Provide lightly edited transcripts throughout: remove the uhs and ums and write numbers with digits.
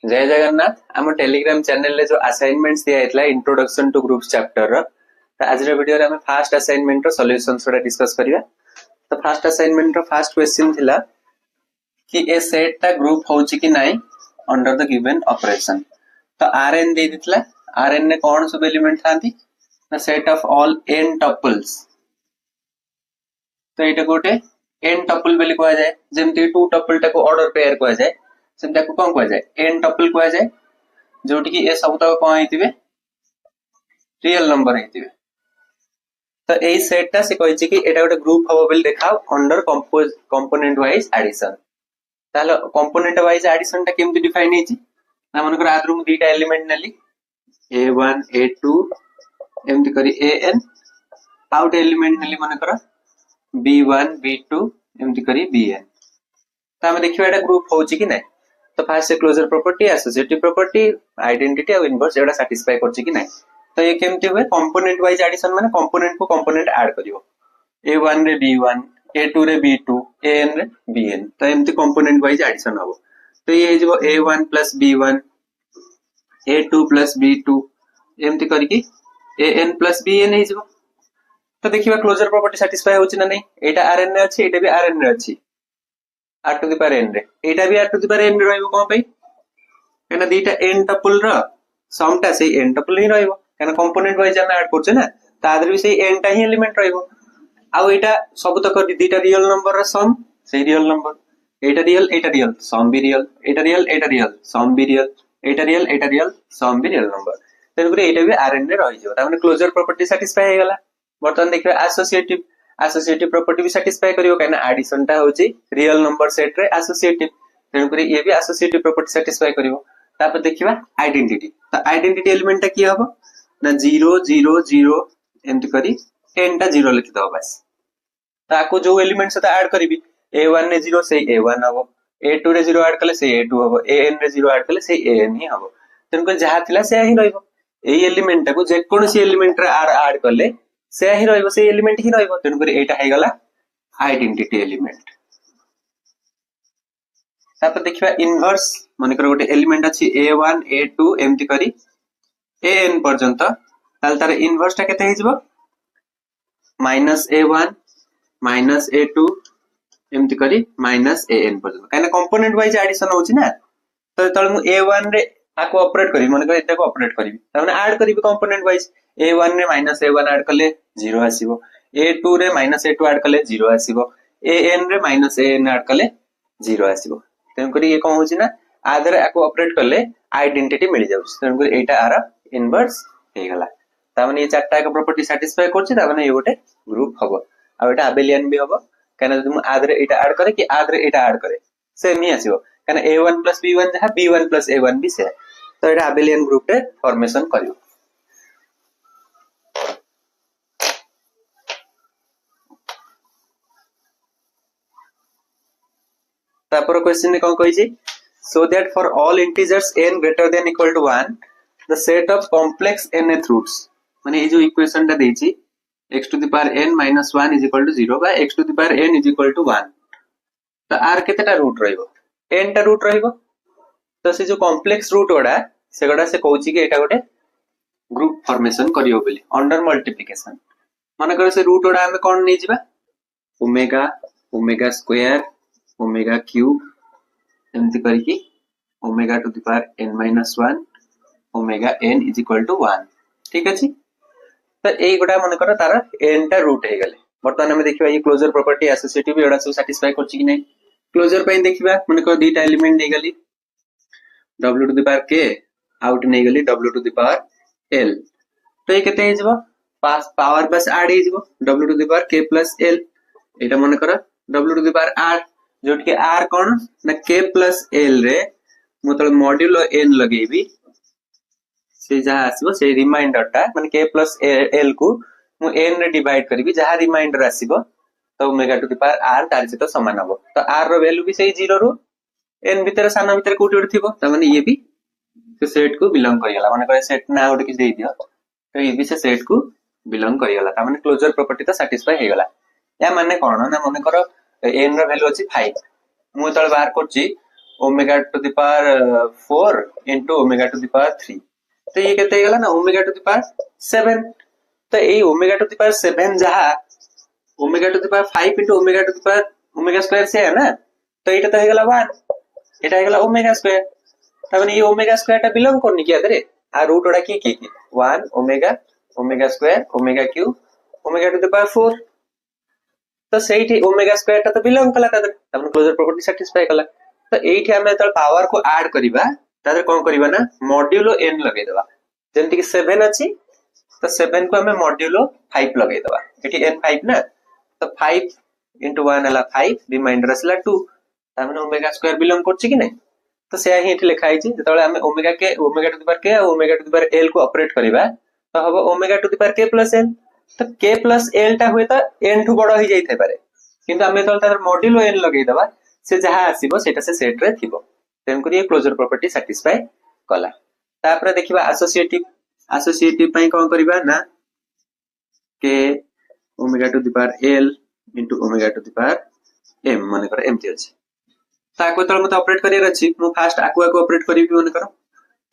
जय जगन्नाथ। आम Telegram channel जो असाइनमेंट्स दिया है इंट्रोडक्शन टू ग्रुप्स चैप्टर आज वीडियो रे फर्स्ट असाइनमेंट रो सॉल्यूशंस गुडा डिस्कस करिया। तो फर्स्ट असाइनमेंट रो फर्स्ट क्वेश्चन थिला कि ए सेट ता ग्रुप होउची कि नाही अंडर द गिवन ऑपरेशन। तो rn दे दितला, rn ने कौन सब एलिमेंट थांती the set of all n tuples. तो एटा गोटे n टपल बेली कहआ जाय, जेमति टू टपल टाको ऑर्डर पेयर कहआ जाय, सेमता को कोन कहआ जाय n टपल कहआ जाय, जोटी कि ए सब तक कोन हेतिबे रियल नंबर हेतिबे। तो एई सेट ता से कहिछि कि एटा गोटे ग्रुप हबो बेली देखाओ अंडर कंपोनेंट वाइज एडिशन। ताले कंपोनेंट वाइज एडिशन ता केमति डिफाइन हेछि ना, मन कर आदरु दुईटा एलिमेंट नेली a1 a2 एमति करी an, आउट एलिमेंट नेली मन कर b1 b2 एमति करी bn। तो हम देखिबा एटा ग्रुप होछि कि नै। तो फर्स्ट से closure property, associative property, identity और इनवर्स एटा सैटिस्फाई करछि कि नै। तो ये केमति हुए कंपोनेंट वाइज एडिशन माने कंपोनेंट को कंपोनेंट ऐड करियो, a1 रे b1 a2 रे b2 an रे bn। तो एमति कंपोनेंट वाइज एडिशन हबो। तो ये हे जबो a1 + b1 a2 + b2 एमति करके an + bn हे जबो। तो देखिबा क्लोजर प्रॉपर्टी सैटिस्फाई होछि ना नै। एटा rn रे अछि, एटा भी rn रे अछि, r to the power n रे, एटा भी r to the power n रे रहइबो। कोन पई केना दीटा n टपल रो सम टा से n टपल ही रहइबो, केना कंपोनेंट वाइज हम ऐड करछे ना, तादर भी से n टा ही एलिमेंट रहइबो। आ एटा सब तक दीटा रियल नंबर रो सम से रियल नंबर, एटा रियल सम भी रियल, एटा रियल सम भी रियल, एटा रियल सम भी रियल नंबर। तेन करे एटा भी rn रे रहि जो। तामाने क्लोजर प्रॉपर्टी सैटिस्फाई हे गेला। बर्तमान देखिबा एसोसिएटिव प्रॉपर्टी भी सैटिस्फाई करियो, काना एडिशन टा होची रियल नंबर सेट रे एसोसिएटिव, तेन करे ये भी एसोसिएटिव प्रॉपर्टी सैटिस्फाई करियो। तापर देखिबा आइडेंटिटी। तो आइडेंटिटी एलिमेंट टा की हबो ना 0 0 0 एमति करी n टा 0 लिखि दो बस। ताको जो एलिमेंट से ऐड करबी a1 रे 0 से a1 हबो, a2 रे 0 ऐड करले से a2 हबो, an रे 0 ऐड करले से an ही हबो। तेन को जहा थिला से ही रहइबो। एई एलिमेंट टा को जे कोनसी एलिमेंट रे ऐड करले से ही रहइबो, से एलिमेंट ही रहइबो। तेन कर एटा हे गला आइडेंटिटी एलिमेंट। तापर देखिबा इनवर्स, माने कर गोटे एलिमेंट अछि a1 a2 एमति करी an पर्यंत, ताल तार इनवर्स टा केते हे जिवो -a1 -a2 एमति करी -an पर्यंत, काने कंपोनेंट वाइज एडिशन होछि ना। तो तळ मु a1 रे आको ऑपरेट करी, माने कर एटा को ऑपरेट करिवि, ताने ऐड करिवि कंपोनेंट वाइज। a1 रे -a1 ऐड करले 0 आसीबो, a2 रे -a2 ऐड करले 0 आसीबो, an रे -an ऐड करले 0 आसीबो। तेन करी ये कोन होछि ना, आदर आको ऑपरेट करले आइडेंटिटी मिल जाउछ। तेन करी एटा आर इनवर्स हे गला। ता माने ये चारटा का प्रॉपर्टी सैटिस्फाई करछि, ता माने ये गोटे ग्रुप हबो। आ एटा अबेलियन भी हबो, काना तुम आदर एटा ऐड करे कि आदर एटा ऐड करे सेम ही आसीबो, काना a1 + b1 जहा b1 + a1 भी से। तो एटा अबेलियन ग्रुप रे फॉर्मेशन करियो। तापर क्वेश्चन ने कोन कहिछि, so that for all integers n greater than equal to 1 the set of complex nth roots. माने ये जो इक्वेशन ता देछि x to the power n - 1 = 0 बा x to the power n = 1। तो r केतेटा रूट रहइबो, n टा रूट रहइबो। तो से जो कॉम्प्लेक्स रूट ओडा से गडा से कहउछि कि एटा गोटे ग्रुप फॉर्मेशन करियो बेली अंडर मल्टीप्लिकेशन। माने कर से रूट ओडा हम कोन नै जिबा omega omega square omega cube एमति करके omega to the power n - 1 omega n = 1। ठीक अछि। तो एई गोटा मन कर तार n टा रूट हे गेले। बर्तमान हम देखिबा ये क्लोजर प्रॉपर्टी एसोसिएटिव एडा सब सैटिस्फाई करछि कि नै। क्लोजर पय देखिबा मन कर दीटा एलिमेंट नै गेली w to the power k, out नै गेली w to the power l। तो ये केते हे जबो पावर बस ऐड हे जबो w to the power k + l। एटा मन कर w to the power r, जोट के r कोन ना k + l रे मतलब मॉड्यूलो n लगेबी, से जहा आसीबो से रिमाइंडर टा माने k + l को मु n रे डिवाइड करबी, जहा रिमाइंडर आसीबो तो omega to the power r तार से तो समान हबो। तो r रो वैल्यू भी सही 0 रो n भीतर सानो भीतर कोटी उठ थिबो, त माने ये भी से सेट को बिलोंग करियला। माने करे सेट ना उठ किछ दे दियो, तो ये भी से सेट को बिलोंग करियला। त माने क्लोजर प्रॉपर्टी तो सैटिस्फाई हे गेला। या माने कोन ना, माने करो n रो वैल्यू अछि 5, मु तळ बाहर करछि omega to the power 4 into omega to the power 3 तो ये केते गला ना ओमेगा टू द पावर 7 तो ये ओमेगा टू द पावर 7 जहा omega to the power 5 into omega to the power omega square से है ना तो एटा तो हेगला 1 एटा हेगला ओमेगा स्क्वायर त माने ये ओमेगा स्क्वायर टा बिलोंग करनी किया करे आ रूट ओडा की 1 omega omega square omega cube omega to the power 4 तो सेठी ओमेगा स्क्वायर टा तो बिलोंग कला तादर तमन क्लोजर प्रॉपर्टी सैटिस्फाई कला तो एठी हमें त पावर को ऐड करिबा तादर कोन करिबा ना मॉड्यूलो n लगे देबा जेंति कि 7 अछि तो 7 को हमें मॉड्यूलो 5 लगे देबा एठी n 5 ना तो 5 into 1 हला 5 रिमाइंडर असला 2 तामने ओमेगा स्क्वायर बिलोंग करछि कि नै तो से ही एठी लिखा हिछि जेतबेले हमें omega to the power k और omega to the power l को ऑपरेट करिबा तो हबो omega to the power k plus l तो k प्लस l टा होय त n ठु बड़ होई जाई थे पारे किंतु हमें तो तार मॉड्यूलो n लगे दबा से जहा आसीबो सेटा से सेट रे थिबो तेन करी क्लोजर प्रॉपर्टी सैटिस्फाई कला तापर देखिबा एसोसिएटिव पई कोन करिबा ना k omega to the power l into omega to the power m माने कर एमती अछि ताको तळ मते ऑपरेट करियर अछि मु फास्ट आको ऑपरेट करिबि माने कर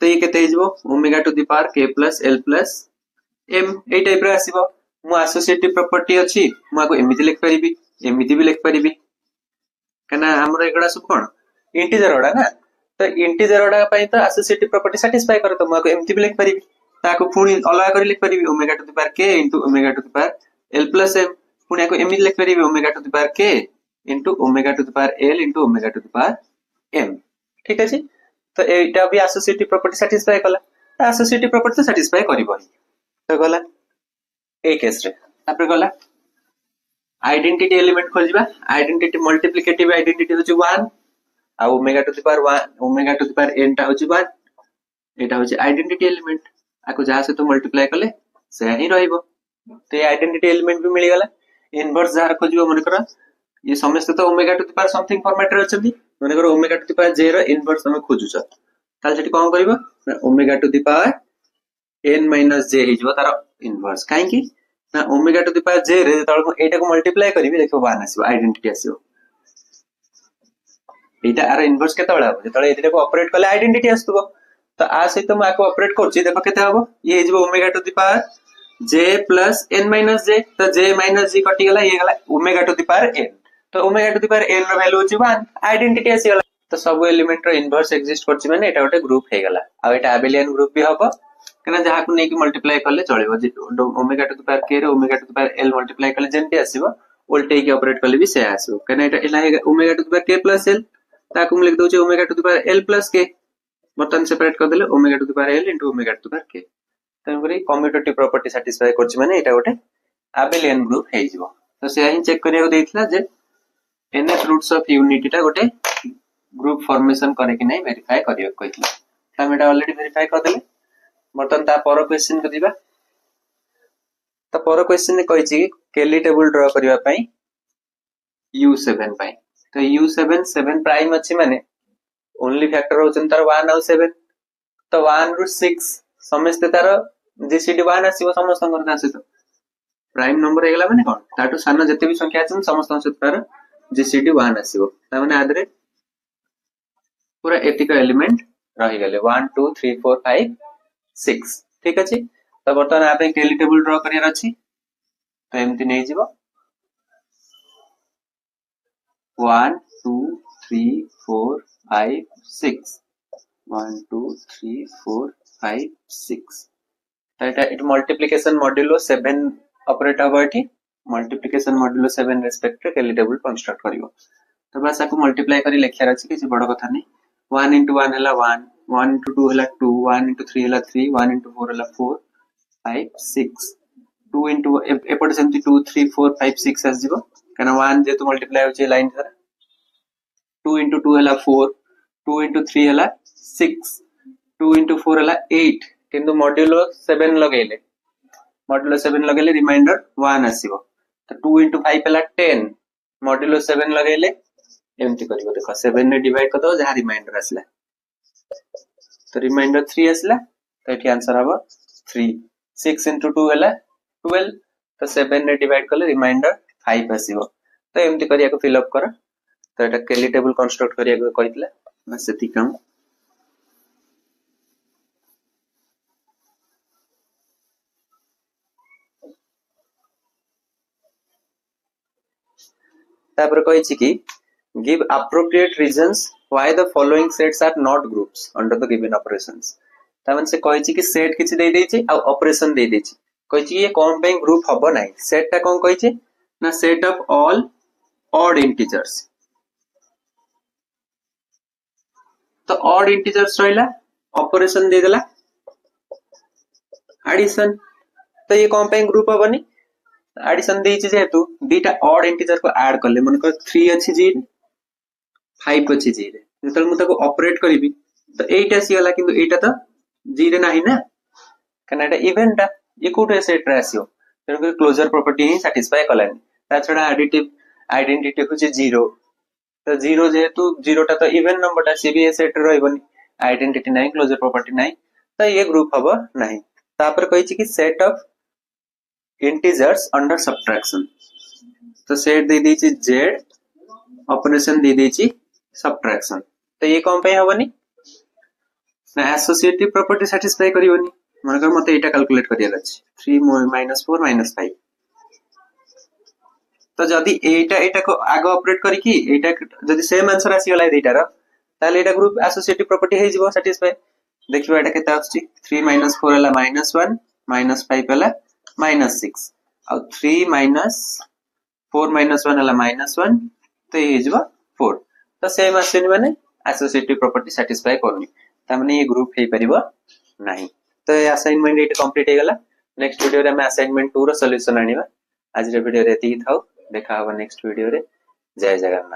तो ये केते हिजबो omega to the power k plus l plus m ए टाइप रे आसीबो मु एसोसिएटिव प्रॉपर्टी अछि मु आको एमिति लिख परिबि एमिति भी लिख परिबि कना हमर एगडा सब कोन इंटीजर ओडा ना तो इंटीजर ओडा पई तो एसोसिएटिव प्रॉपर्टी सैटिस्फाई करे तो मु आको एमिति भी लिख परिबि ताको पुनी अलग करी लिख परिबि omega to the power k into omega to the power l plus m पुनी आको एमिति लिख परिबि omega to the power k into omega to the power l into omega to the power m ठीक अछि तो एटा भी एसोसिएटिव प्रॉपर्टी सैटिस्फाई कला एसोसिएटिव प्रॉपर्टी तो सैटिस्फाई करिबो तो गला ए केस रे तापर गला आइडेंटिटी एलिमेंट खोजिबा आइडेंटिटी मल्टीप्लिकेटिव आइडेंटिटी होची 1 आ omega to the power 1 omega to the power n टा होची 1 एटा होची आइडेंटिटी एलिमेंट आको जहा से तो मल्टीप्लाई करले से ही रहइबो तो ये आइडेंटिटी एलिमेंट भी मिली गला इनवर्स जार खोजिबो मन करा ये समस्त तो omega to the power something format रे अछंती मन करा omega to the power j रो इनवर्स हम खोजुछ ताल सेठी कोन करबो omega to the power n minus j हिजबो तार इनवर्स काहे कि ना omega to the power j रे तळ एटा को मल्टीप्लाई करबी देखो 1 आसीबो आइडेंटिटी आसीबो एटा आर इनवर्स केते बळा हो तळे एटा को ऑपरेट करले आइडेंटिटी आस्तबो तो आ सहित म आको ऑपरेट करछि देखो केते हबो ये हिजबो omega to the power j plus n minus j तो j minus j कटि गला ये गला omega to the power n तो omega to the power n रो वैल्यू होची 1 आइडेंटिटी आसी गला तो सब एलिमेंट रो इनवर्स एक्जिस्ट करछि माने एटा गोटे ग्रुप हे गला आ एटा एबेलियन ग्रुप भी हबो कना जहा को नै कि मल्टीप्लाई करले चलेबो जे omega to the power k रे omega to the power l multiply करले जेंते आसीबो उल्टे की ऑपरेट करले भी से आसीबो कना एटा एला omega to the power k plus l ताको हम लिख दउ छै omega to the power l plus k बटन सेपरेट कर देले omega to the power l into omega to the power k तन करी कम्यूटेटिव प्रॉपर्टी सैटिस्फाई करछि माने एटा गोटे एबेलियन ग्रुप हे जिवो तो से ही चेक करियो देथिला जे nth रूट्स ऑफ यूनिटी टा गोटे ग्रुप फॉर्मेशन करे कि नै वेरीफाई करियो कहितला हम एटा ऑलरेडी वेरीफाई कर देले बर्तन ता पर क्वेश्चन को दिबा त पर क्वेश्चन ने कहि छि केली टेबल ड्रा करिवा पई u7 पई तो u7 7 प्राइम अछि माने ओनली फैक्टर होचन तार 1 और 7 तो 1 ରୁ 6 समस्त तार जीसीडी 1 आसीबो समस्त नंबर दासे तो प्राइम नंबर हेगला माने कोन ताटो सानो जते भी संख्या अछि समस्त सहित तार जीसीडी 1 आसीबो ता माने आदरे पूरा एतिका एलिमेंट रहि गेले 1 2 3 4 5 6 ठीक अछि तो बर्तमान आपे केली टेबल ड्रा करियर अछि तो एमति नै जिवो 1 2 3 4 5 6 1 2 3 4 5 6 तो इट मल्टीप्लिकेशन मॉड्यूलो 7 ऑपरेट हबो एठी मल्टीप्लिकेशन मॉड्यूलो 7 रेस्पेक्ट रे केली टेबल कंस्ट्रक्ट करिवो तो बस आको मल्टीप्लाई करी लेखिया अछि किछि बड़ कथा नै 1 into 1 हला 1 1 into 2 हला 2 1 into 3 हला 3 1 into 4 हला 4 5 6 2 into एपट सेमति 2 3 4 5 6 आस जिवो कना 1 जे तो मल्टीप्लाई होचे लाइन द्वारा 2 into 2 हला 4 2 into 3 हला 6 2 into 4 हला 8 किंतु मॉड्यूलो 7 लगेले मॉड्यूलो 7 लगेले रिमाइंडर 1 आसीबो तो 2 into 5 हला 10 मॉड्यूलो 7 लगेले एमति करिवो देखो 7 ने डिवाइड कर दो जहा रिमाइंडर आसला तो रिमाइंडर 3 आसला तो एठी आंसर हबो 3 6 into 2 हला 12 तो 7 ने डिवाइड करले रिमाइंडर 5 आसीबो तो एमति करिया को फिल अप करो तो एटा केली टेबल कंस्ट्रक्ट करिया को कहितला बस एति काम तापर कहिछि कि give appropriate reasons why the following sets are not groups under the given operations तामन से कहिछि कि सेट किछि दे देछि आ ऑपरेशन दे देछि कहिछि ये कोन पे ग्रुप हबो नाही सेट ता कोन कहिछि ना set of all odd integers तो ऑड इंटीजर्स रहिला ऑपरेशन दे देला एडिशन तो ये कोन पे ग्रुप हबनी एडिशन देछि जेतु दुटा ऑड इंटीजर को ऐड करले मन को 3 अछि जी 5 अछि जी रे जतल मु ताको ऑपरेट करबी तो 8 आसीगला किंतु एटा तो जी रे नाही ना कना एटा इवेंट ये कोटे सेट रे आसीओ तेनु क्लोजर प्रॉपर्टी ही सैटिस्फाई कलानी ता छडा एडिटिव आइडेंटिटी होचे 0 तो 0 जेतु 0 टा तो इवन नंबर ता सीबी सेट रहबनी आइडेंटिटी नाही क्लोजर प्रॉपर्टी नाही तो ये ग्रुप हबो नाही तापर कहिछि कि set of integers under subtraction तो सेट दे देछि z ऑपरेशन दे देछि सब्ट्रैक्शन तो ये कोन पे हबनी ना एसोसिएटिव प्रॉपर्टी सैटिस्फाई करिवनी मनकर मते एटा कैलकुलेट करियाला अछि 3 4 5 तो जदी एटा को आगे ऑपरेट करी कि एटा जदी सेम आंसर आसी गला एटार ताले एटा ग्रुप एसोसिएटिव प्रॉपर्टी हे जिवो सैटिस्फाई देखिबा एटा केता आछि 3 4 हला -1 -5 हला -6 और 3 4 -1 हला -1 तो ये जिवो 4 तो सेम आसेनी माने एसोसिएटिव प्रॉपर्टी सैटिस्फाई करनी ता माने ये ग्रुप हे परिबो नाही तो ये असाइनमेंट एटा कंप्लीट हे गला नेक्स्ट वीडियो रे हम असाइनमेंट 2 रो सॉल्यूशन आनिबा आज रे वीडियो रे एति थाउ देखा हबो नेक्स्ट वीडियो रे जय जगन्नाथ।